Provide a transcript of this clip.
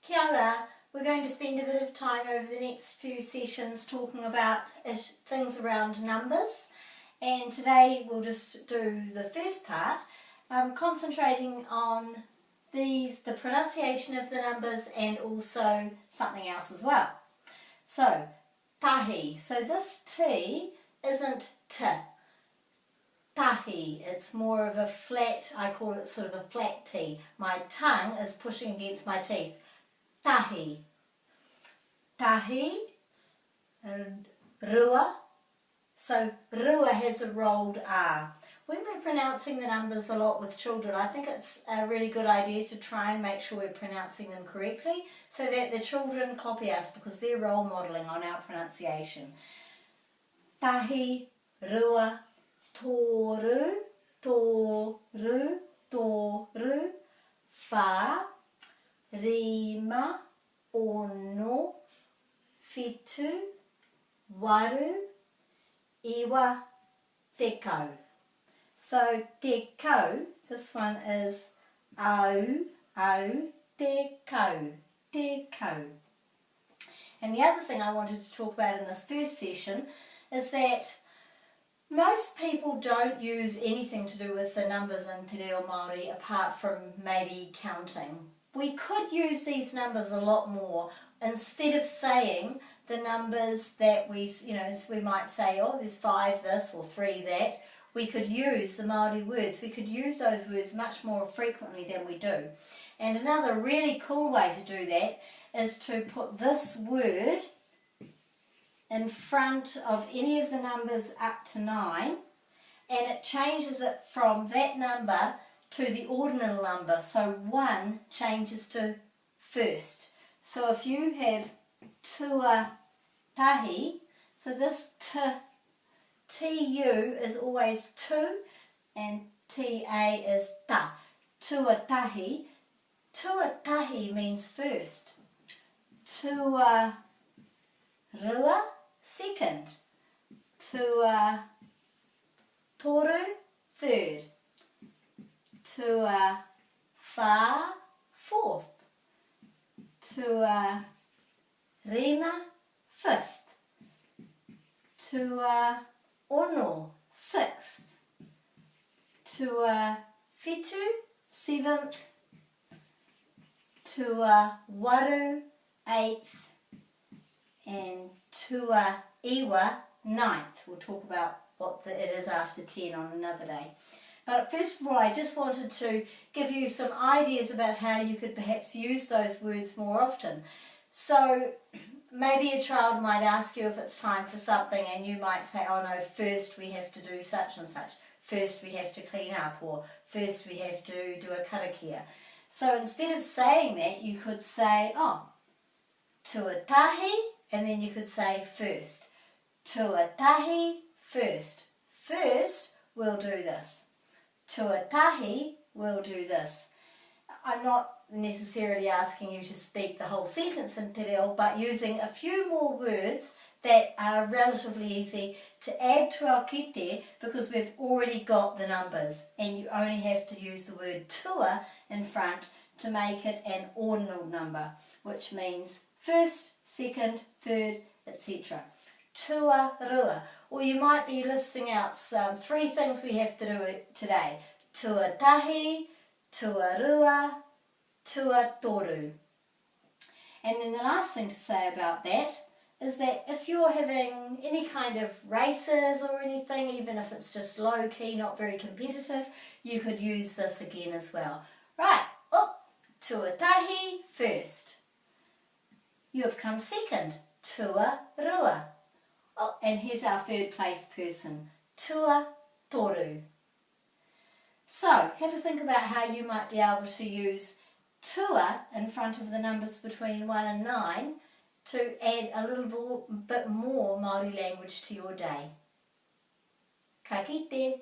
Kia ora. We're going to spend a bit of time over the next few sessions talking about things around numbers, and today we'll just do the first part, concentrating on the pronunciation of the numbers and also something else as well. So, tahi. So this T isn't T. Tahi. It's more of a flat, I call it sort of a flat T. My tongue is pushing against my teeth. Tahi. Tahi. Rua. So rua has a rolled R. When we're pronouncing the numbers a lot with children, I think it's a really good idea to try and make sure we're pronouncing them correctly so that the children copy us because they're role modelling on our pronunciation. Tahi, rua, toru, toru, toru, wha, rima, ono, whitu, waru, iwa, tekau. So tekau, this one is au, tekau, tekau. And the other thing I wanted to talk about in this first session is that most people don't use anything to do with the numbers in Te Reo Māori apart from maybe counting. We could use these numbers a lot more. Instead of saying the numbers that we might say, oh, there's 5 this or 3 that, we could use the Māori words. We could use those words much more frequently than we do. And another really cool way to do that is to put this word in front of any of the numbers up to 9, and it changes it from that number to the ordinal number. So 1 changes to first. So if you have tuatahi, so this tu is always tu and ta is ta. Tuatahi. Tuatahi means first. Tuarua, second. Tuatoru, third. Tuawha, fourth. Tuarima, fifth. Tuaono, sixth. Tuawhitu, seventh. Tuawaru, eighth. And tuaiwa, ninth. We'll talk about what it is after 10 on another day. But first of all, I just wanted to give you some ideas about how you could perhaps use those words more often. So maybe a child might ask you if it's time for something and you might say, oh no, first we have to do such and such. First we have to clean up, or first we have to do a karakia. So instead of saying that, you could say, oh, tuatahi, and then you could say first. Tuatahi, first. First, we'll do this. Tuatahi, we'll do this. I'm not necessarily asking you to speak the whole sentence in Te Reo, but using a few more words that are relatively easy to add to our kete because we've already got the numbers, and you only have to use the word tua in front to make it an ordinal number, which means first, second, third, etc. Tuarua. Or you might be listing out some 3 things we have to do today. Tuatahi, tuarua, tuatoru. And then the last thing to say about that is that if you're having any kind of races or anything, even if it's just low key, not very competitive, you could use this again as well. Right, tuatahi, first. You have come second, tuarua. Oh, and here's our third place person, tuatoru. So, have a think about how you might be able to use tua in front of the numbers between 1 and 9 to add a little bit more Māori language to your day. Ka kite.